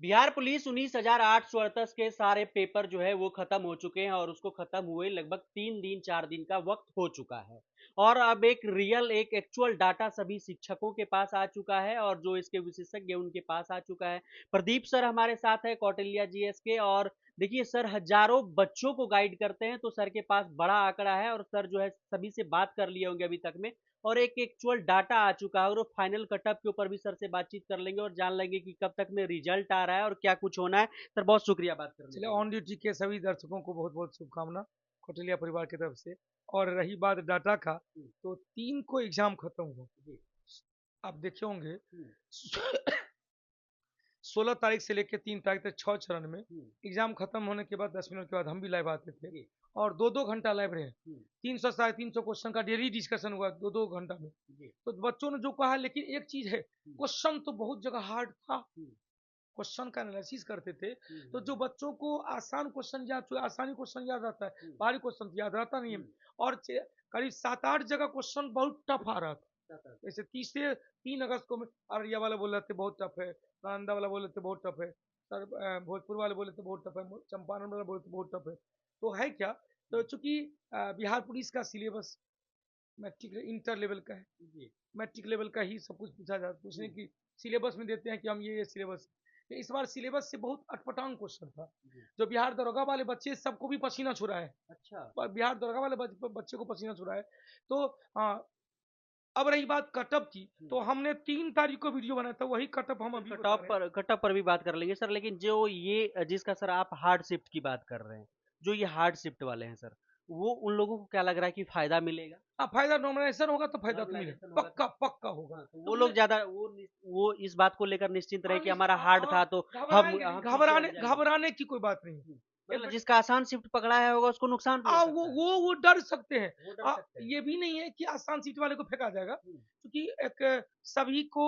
Bihar police 19,838 के सारे paper जो है वो खत्म हो चुके हैं और उसको खत्म हुए लगभग 3 दिन 4 दिन का वक्त हो चुका है। और अब एक रियल एक एक्चुअल डाटा सभी शिक्षकों के पास आ चुका है और जो इसके विशेषज्ञ उनके पास आ चुका है। प्रदीप सर हमारे साथ है कौटिल्या जीएस के। और देखिए सर हजारों बच्चों को गाइड करते हैं, तो सर के पास बड़ा आंकड़ा है और सर जो है सभी से बात कर लिए होंगे अभी तक में। और एक एक्चुअल डाटा आ चुका है और फाइनल कटअप के ऊपर भी सर से बातचीत कर लेंगे और जान लेंगे कि कब तक में रिजल्ट आ रहा है और क्या कुछ होना है। सर बहुत शुक्रिया बात करने चलिए, के लिए। ऑन ड्यूटी के सभी दर्शकों को बहुत बहुत शुभकामना कौटिल्या परिवार की तरफ से। और रही बात डाटा का, हम्म, तो 3 को एग्जाम खत्म हुआ। जी। आप देखे होंगे हम्म, 16 तारीख से लेकर 3 तारीख तक 6 चरण में हम्म, एग्जाम खत्म होने के बाद 10 मिनट के बाद हम भी लाइव आते थे जी। और 2-2 घंटा लाइव रहे। हम्म, 300 साढ़े 300 क्वेश्चन का डेली डिस्कशन हुआ 2-2 घंटा में। जी। तो बच्चों ने जो कहा, लेकिन एक चीज है, हम्म, क्वेश्चन तो बहुत जगह हार्ड था। हम्म, क्वेश्चन का एनालिसिस करते थे, तो हम्म, जो बच्चों को आसान क्वेश्चन याद, जो आसानी क्वेश्चन याद आता है, हम्म, भारी क्वेश्चन तो याद रहता नहीं है। हम्म, और करीब 7-8 जगह क्वेश्चन बहुत टफ आ रहा था। हम्म, जैसे 30 से 3 अगस्त को अररिया वाला बोल रहे थे बहुत टफ है, नालंदा वाला बोल रहे थे बहुत टफ है, सर भोजपुर वाले बोले थे बहुत टफ है, चंपारण वाला बोले थे बहुत टफ है। तो है क्या, तो चूंकि बिहार पुलिस का सिलेबस मैट्रिक इंटर लेवल का है, जी। मैट्रिक लेवल का ही सब कुछ पूछा जाता, पूछने हम्म, की सिलेबस में देते हैं कि हम ये सिलेबस। इस बार सिलेबस से बहुत अटपटांग क्वेश्चन था, जी। जो बिहार दरोगा वाले बच्चे सबको भी पसीना छुड़ा है। अच्छा। पर बिहार दरोगा वाले बच्चे को पसीना छुड़ा है। तो अब रही बात कटअप की, हम्म, तो हमने 3 तारीख को वीडियो बनाया था, वही कटअप हम सर अभी बता कटऑफ रहे हैं। पर कटऑफ पर भी बात कर लेंगे सर, लेकिन जो ये जिसका सर आप हार्ड शिफ्ट की बात कर रहे हैं, जो ये हार्ड शिफ्ट वाले हैं सर, वो उन लोगों को क्या लग रहा है कि फायदा मिलेगा? हाँ, फायदा नॉर्मलाइजेशन होगा तो फायदा तो मिलेगा, नॉर्मलाइजेशन होगा तो पक्का पक्का होगा। हाँ, तो तो वो मैं लोग ज़्यादा वो इस बात को लेकर निश्चिंत रहे हाँ, कि हमारा हार्ड था तो हम घबराएंगे नहीं, हम पीछे हट जाएँगे। घबराने की कोई बात नहीं है। मतलब एक जिसका आसान शिफ्ट पकड़ा है होगा उसको नुकसान भी हो वो सकता है। वो वो डर सकते हैं। वो डर सकते हैं। ये भी नहीं है कि आसान सीट वाले को फेंका जाएगा, हुँ, क्योंकि एक सभी को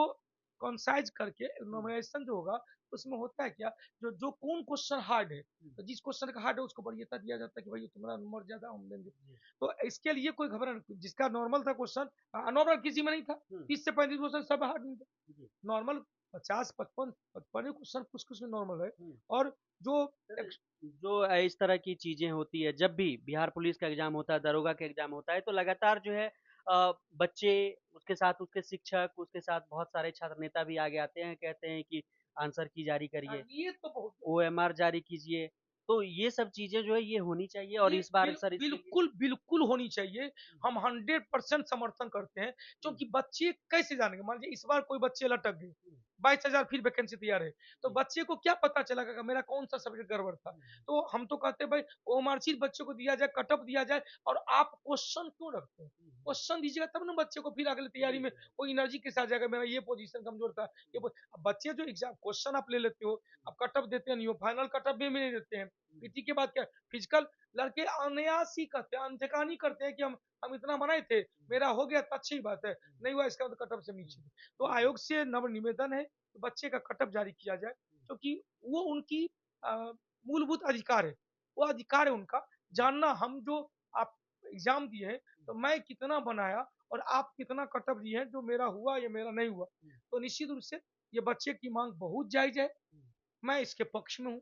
कॉन्साइज करके हुँ, नॉर्मलाइजेशन जो होगा, उसमें होता है क्या, जो जो कौन क्वेश्चन हार्ड है, हुँ, तो जिस क्वेश्चन का हार्ड है उसको वरीयता दिया जाता है कि भाई तुम्हारा नंबर ज्यादा हम देंगे। जी, तो इसके लिए कोई घबरा जिसका नॉर्मल था क्वेश्चन, नॉर्मल किसी में नहीं था, हुँ, 30 से 35 क्वेश्चन सब हार्ड नहीं था। जी, नॉर्मल 50 55 क्वेश्चन कुछ कुछ में नॉर्मल है। हुँ। और जो सर, एक- जो इस तरह की चीज़ें होती है, जब भी बिहार पुलिस का एग्ज़ाम होता है, दरोगा का एग्ज़ाम होता है, तो लगातार जो है बच्चे, उसके साथ उसके शिक्षक, उसके साथ बहुत सारे छात्र नेता भी आगे आते हैं, कहते हैं कि आंसर की जारी करिए, ये तो बहुत ओएमआर जारी कीजिए। तो ये सब चीज़ें जो है ये होनी चाहिए और ये इस बार सर इसके लिए बिल्कुल बिल्कुल होनी चाहिए। हम 100% समर्थन करते हैं, हुँ, क्योंकि बच्चे कैसे जानेंगे, मान लीजिए इस बार कोई बच्चे लटक गए, हुँ, 22,000 फिर वैकेंसी तैयार है, तो जी, बच्चे को क्या पता चलेगा कि मेरा कौन सा सब्जेक्ट गड़बड़ था। हुँ, तो हम तो कहते हैं भाई ओएमआर शीट बच्चे को दिया जाए, कटअप दिया जाए। और आप क्वेश्चन क्यों रखते हैं, हुँ, हुँ, क्वेश्चन दीजिएगा तब ना बच्चे को फिर अगले तैयारी जी में सर। वो एनर्जी के साथ जाएगा, मेरा ये पोजीशन कमजोर था, अब बच्चे जो एग्जाम क्वेश्चन आप ले लेते हो, अब कटअप देते नहीं हो, फाइनल कटअप भी नहीं देते हैं। हुँ, पीटी के बाद क्या, फिजिकल, लड़के अनायास ही करते हैं, अनदेखा करते हैं कि हम इतना बनाए थे, हुँ, मेरा हो गया तो अच्छी बात है, हुँ, नहीं हुआ इसका मतलब कटअप से हुँ, नीचे। तो जी सर। आयोग से नव निवेदन है कि बच्चे का कटअप जारी किया जाए, क्योंकि वो उनकी मूलभूत अधिकार है, वो अधिकार है उनका जानना। हम जो आप एग्जाम दिए हैं, तो मैं कितना बनाया और आप कितना कटअप दिए हैं, जो मेरा हुआ या मेरा नहीं हुआ। हुँ, तो निश्चित रूप से ये बच्चे की मांग बहुत जायज है, हुँ। मैं इसके पक्ष में हूँ।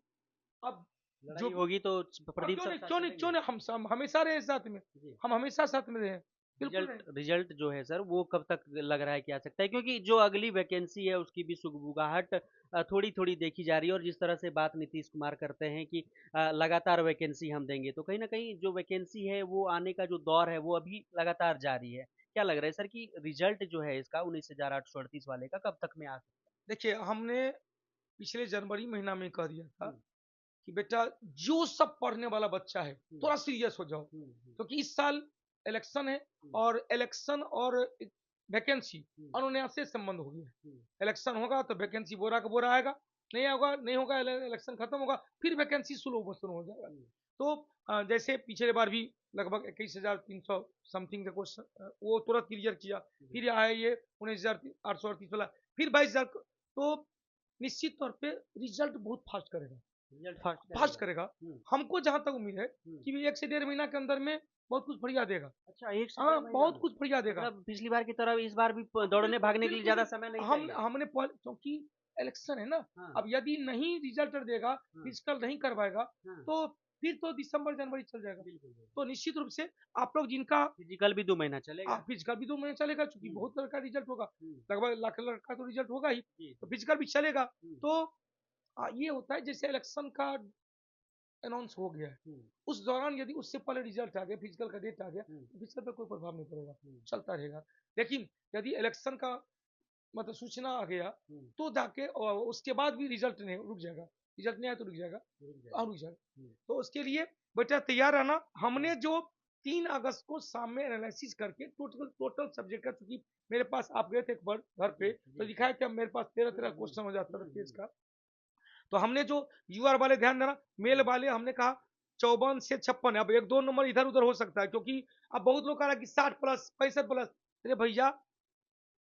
अब जो लड़ाई होगी तो और प्रदीप सर साथ क्यों चलेंगे? नहीं, हम हमेशा रहे साथ में, जी। हम हमेशा साथ में रहे हैं, बिल्कुल रिजल्ट रहे। रिजल्ट जो है सर वो कब तक लग रहा है कि आ सकता है? क्योंकि जो अगली वैकेंसी है उसकी भी सुगबुगाहट थोड़ी-थोड़ी देखी जा रही है और जिस तरह से बात नीतीश कुमार करते हैं कि लगातार वैकेंसी हम देंगे, तो कहीं न कहीं जो वैकेंसी है वो आने का जो दौर है वो अभी लगातार जारी है। क्या लग रहा है सर कि रिजल्ट जो है इसका 19,838 वाले का कब तक में आ सकता देखिए, हमने पिछले जनवरी महीना में कह दिया था है? कि बेटा, जो सब पढ़ने वाला बच्चा है, हुँ, थोड़ा सीरियस हो जाओ, हुँ, हुँ, क्योंकि इस साल इलेक्शन है। हुँ, और इलेक्शन और वैकेंसी हुँ, अनुन्यास से संबंध हो गया है। हुँ, इलेक्शन होगा तो वैकेंसी बोरा का बोरा आएगा, नहीं होगा इलेक्शन खत्म होगा, फिर वैकेंसी शुरू हो जाएगा। हुँ, तो जैसे पिछले बार भी लगभग 21,300 समथिंग का क्वेश्चन वो तुरंत क्लियर किया, जी, फिर आया ये 19,838 वाला, फिर 22,000। तो निश्चित तौर पे रिजल्ट बहुत फास्ट करेगा, रिजल्ट फास्ट फास्ट करेगा। करेगा। हुँ, हमको जहाँ तक उम्मीद है हुँ। कि 1 से 1.5 महीना के अंदर में बहुत कुछ बढ़िया देगा। अच्छा 1 से डेढ़ हाँ, महीना बहुत में। कुछ बढ़िया देगा। मतलब पिछली बार की तरह इस बार भी प हाँ, दौड़ने बिल्कुल, भागने के लिए बिल्कुल, ज़्यादा समय नहीं हम चाहिए? हमने क्योंकि इलेक्शन है ना, हाँ, अब यदि नहीं रिजल्ट देगा, हाँ, फिजिकल नहीं करवाएगा, हाँ, तो फिर तो दिसंबर जनवरी चल जाएगा। बिल्कुल, बिल्कुल। तो निश्चित रूप से आप लोग जिनका फिजिकल भी 2 महीना चलेगा। फिजिकल भी 2 महीने चलेगा, चूँकि हुँ, बहुत लड़का रिजल्ट होगा, हुँ, लगभग लाख लड़का तो रिजल्ट होगा ही, जी, तो जी। फिजिकल भी चलेगा। हुँ, तो ये होता है जैसे इलेक्शन का अनाउंस हो गया है, हुँ, उस दौरान यदि उससे पहले रिजल्ट आ गया, फिजिकल का डेट आ गया, हुँ, तो फिजिकल पे कोई प्रभाव नहीं पड़ेगा, हुँ, चलता रहेगा। लेकिन यदि इलेक्शन का मतलब सूचना आ गया, हुँ, तो जाके उसके बाद भी रिजल्ट नहीं रुक जाएगा, रिजल्ट नहीं आया तो रुक जाएगा, रुक हाँ, जाएगा। रुक जाएगा। हुँ, तो उसके लिए बेटा तैयार रहना। हाँ, हमने जो 3 अगस्त को शाम में एनालिसिस करके टोटल टोटल सब्जेक्ट का, चूँकि मेरे पास आप गए थे एक बार घर जी, पे, तो जी, दिखा जी। है कि अब मेरे पास 13-13 हुँ, हुँ, क्वेश्चन हो जाता था हुँ, पेज हुँ, का। तो हमने जो यूआर वाले ध्यान देना, मेल हुँ, वाले हमने कहा 54 से 56, अब 1-2 नंबर इधर-उधर हो सकता है, क्योंकि अब बहुत लोग कह रहा है कि 60 प्लस, 65 प्लस। अरे भैया,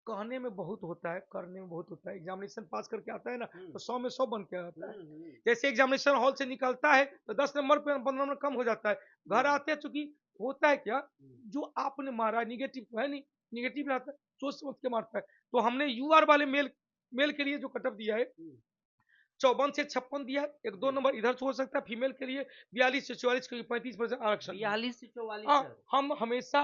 कहने में बहुत होता है, करने में बहुत होता है। एग्ज़ामिनेशन पास करके आता है ना, हुँ, तो 100 में 100 बन के आता हुँ, है। हुँ, जैसे एग्ज़ामिनेशन हॉल से निकलता है, तो 10 नंबर पे 15 नंबर कम हो जाता है। घर हुँ, आते हैं, चूँकि होता है क्या, हुँ, जो आपने मारा है नेगेटिव तो है नहीं, नेगेटिव रहता है, सोच-समझ के मारता है। तो हमने यूआर वाले मेल मेल के लिए जो कट ऑफ दिया है, हुँ, 54 से 56 दिया है, 1-2 जी। नंबर इधर से हो सकता है, फीमेल के लिए 42 से 44 क्योंकि 35% आरक्षण है। 42 से 44 हाँ, सर, हम हमेशा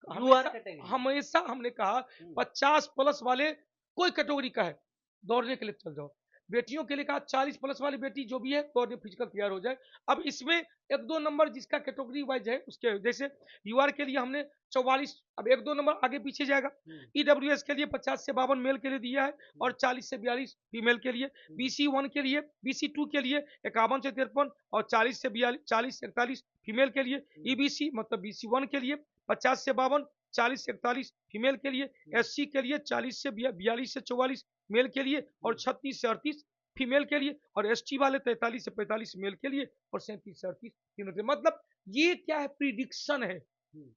यूआर हमेशा कैटेगरी। हमेशा हमने कहा हुँ, 50 प्लस वाले कोई कैटेगरी का है, दौड़ने के लिए चल जाओ। बेटियों के लिए कहा 40 प्लस वाली बेटी जो भी है, दौड़ने फिजिकल तैयार हो जाए। अब इसमें 1-2 नंबर जिसका कैटेगरी वाइज़ है, उसके जैसे यूआर के लिए हमने 44, अब 1-2 नंबर आगे पीछे जाएगा। हुँ, ईडब्ल्यूएस के लिए 50 से 52 मेल के लिए दिया है, हुँ, और 40 से 42 फीमेल के लिए। हुँ, बीसी 1 के लिए, बीसी 2 के लिए 51 से 53, और 40 से 42, 40 से 41 फीमेल के लिए। हुँ, ईबीसी मतलब बीसी 1 के लिए 50 से 52, 40 से 41 फीमेल के लिए। हुँ, एससी के लिए 40 से 42 से 44 मेल के लिए, और हुँ, 36 से 38 फीमेल के लिए। और एसटी वाले 43 से 45 मेल के लिए, और 37 से 38 फीमेल के लिए। मतलब ये क्या है, प्रिडिक्शन है, हुँ,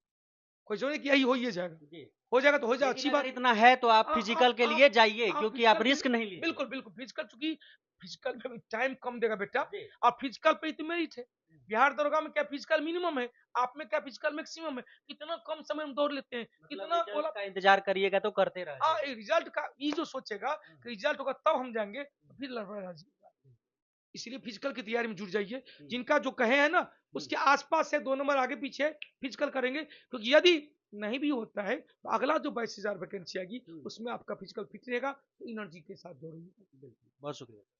कोई जो है कि यही हो ही जाएगा। जी। हो जाएगा तो हो जाएगा, लेकिन अच्छी अगर बात। इतना है तो आप आप फिजिकल के आप लिए जाइए आप क्योंकि आप फिजिकल के लिए रिस्क नहीं लीजिए। बिल्कुल, बिल्कुल फिजिकल, चूँकि फिजिकल में भी टाइम कम देगा बेटा, जी। और फिजिकल पे ही तो मेरिट है। हुँ, बिहार दरोगा में क्या फिजिकल मिनिमम है, आप में क्या फिजिकल मैक्सिमम है। कितना कम समय में दौड़ लेते हैं, मतलब कितना रिजल्ट बोला। का इंतज़ार करिएगा तो करते रह जाइए। रिजल्ट का ये जो सोचेगा हुँ, कि रिजल्ट होगा तब हम जाएँगे, तो हुँ, फिर लड़बड़ा जाएगा। हुँ, इसलिए फिजिकल की तैयारी में जुट जाइए। हुँ, जिनका जो कहे हैं ना, हुँ, उसके आस-पास से 2 नंबर आगे पीछे फिजिकल करेंगे, क्योंकि यदि नहीं भी होता है, तो अगला जो 22,000 वैकेंसी आएगी, हुँ, उसमें आपका फिजिकल फिट रहेगा, तो एनर्जी के साथ दौड़ेंगे। बिल्कुल। बहुत शुक्रिया।